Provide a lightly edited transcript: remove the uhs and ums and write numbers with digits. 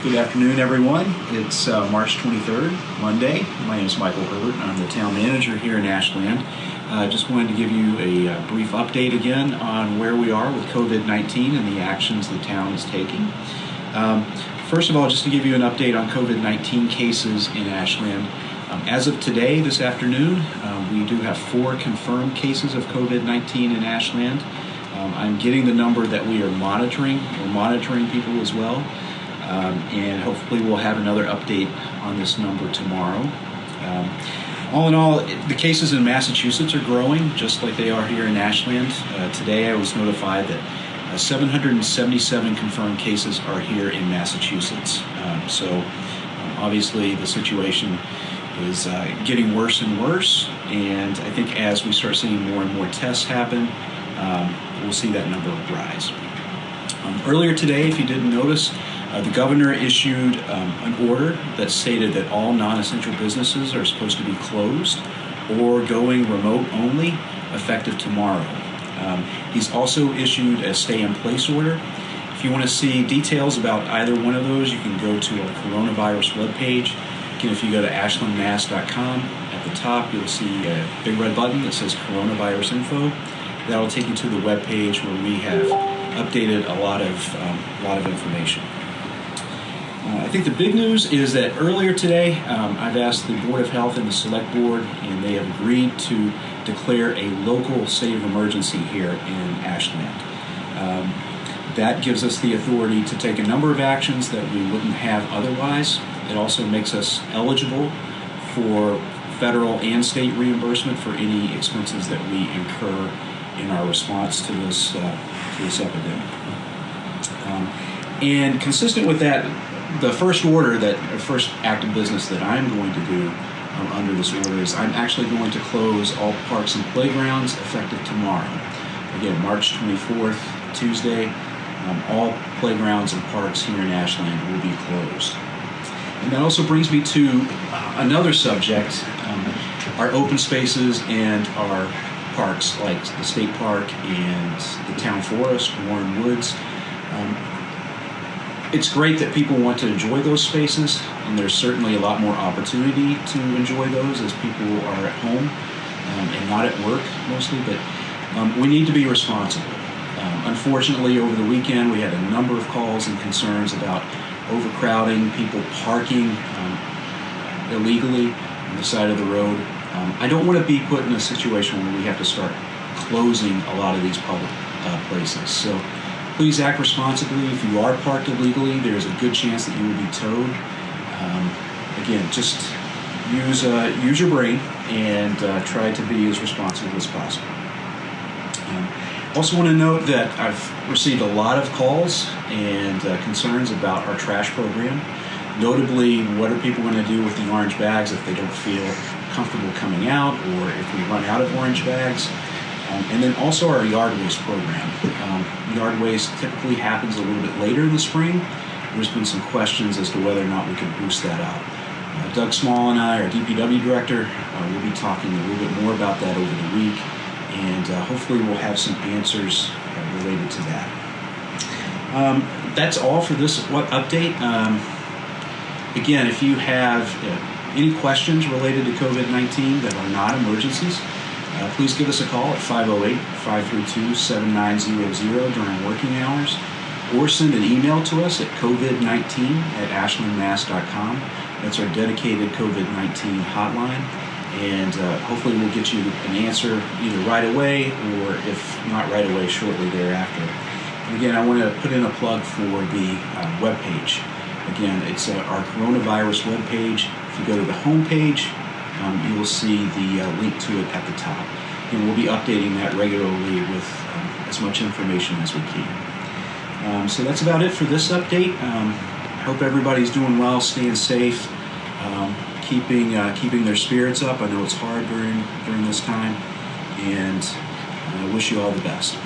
Good afternoon, everyone. It's March 23rd, Monday. My name is Michael Herbert. I'm the Town Manager here in Ashland. Just wanted to give you a brief update again on where we are with COVID-19 and the actions the town is taking. First of all, just to give you an update on COVID-19 cases in Ashland. As of today, this afternoon, we do have 4 confirmed cases of COVID-19 in Ashland. I'm getting the number that we are monitoring. We're monitoring people as well. And hopefully we'll have another update on this number tomorrow. All in all, the cases in Massachusetts are growing, just like they are here in Ashland. Today I was notified that 777 confirmed cases are here in Massachusetts. So obviously the situation is getting worse and worse, and I think as we start seeing more and more tests happen, we'll see that number rise. Earlier today, if you didn't notice, the governor issued an order that stated that all non-essential businesses are supposed to be closed or going remote only, effective tomorrow. He's also issued a stay-in-place order. If you want to see details about either one of those, you can go to our coronavirus webpage. Again, if you go to ashlandmass.com, at the top you'll see a big red button that says coronavirus info. That'll take you to the webpage where we have updated a lot of information. I think the big news is that earlier today, I've asked the Board of Health and the Select Board, and they have agreed to declare a local state of emergency here in Ashland. That gives us the authority to take a number of actions that we wouldn't have otherwise. It also makes us eligible for federal and state reimbursement for any expenses that we incur in our response to this epidemic. And consistent with that, the first act of business that I'm going to do under this order is I'm actually going to close all parks and playgrounds effective tomorrow. Again, March 24th, Tuesday, all playgrounds and parks here in Ashland will be closed. And that also brings me to another subject, our open spaces and our parks, like the state park and the town forest, Warren Woods. It's great that people want to enjoy those spaces, and there's certainly a lot more opportunity to enjoy those as people are at home and not at work mostly, but we need to be responsible. Unfortunately, over the weekend we had a number of calls and concerns about overcrowding, people parking illegally on the side of the road. I don't want to be put in a situation where we have to start closing a lot of these public places. So please act responsibly. If you are parked illegally, there's a good chance that you will be towed. Again, just use your brain and try to be as responsible as possible. Also want to note that I've received a lot of calls and concerns about our trash program. Notably, what are people going to do with the orange bags if they don't feel comfortable coming out, or if we run out of orange bags? And then also our yard waste program. Yard waste typically happens a little bit later in the spring. There's been some questions as to whether or not we can boost that up. Doug Small and I, our DPW director, will be talking a little bit more about that over the week, and hopefully we'll have some answers related to that. That's all for this update. Again, if you have any questions related to COVID-19 that are not emergencies, please give us a call at 508-532-7900 during working hours, or send an email to us at covid19@ashlandmass.com. That's our dedicated COVID-19 hotline, and hopefully we'll get you an answer either right away, or if not right away, shortly thereafter. And again, I want to put in a plug for the webpage. Again, it's our coronavirus webpage. If you go to the home page, you will see the link to it at the top. And we'll be updating that regularly with as much information as we can. So that's about it for this update. I hope everybody's doing well, staying safe, keeping their spirits up. I know it's hard during this time, and I wish you all the best.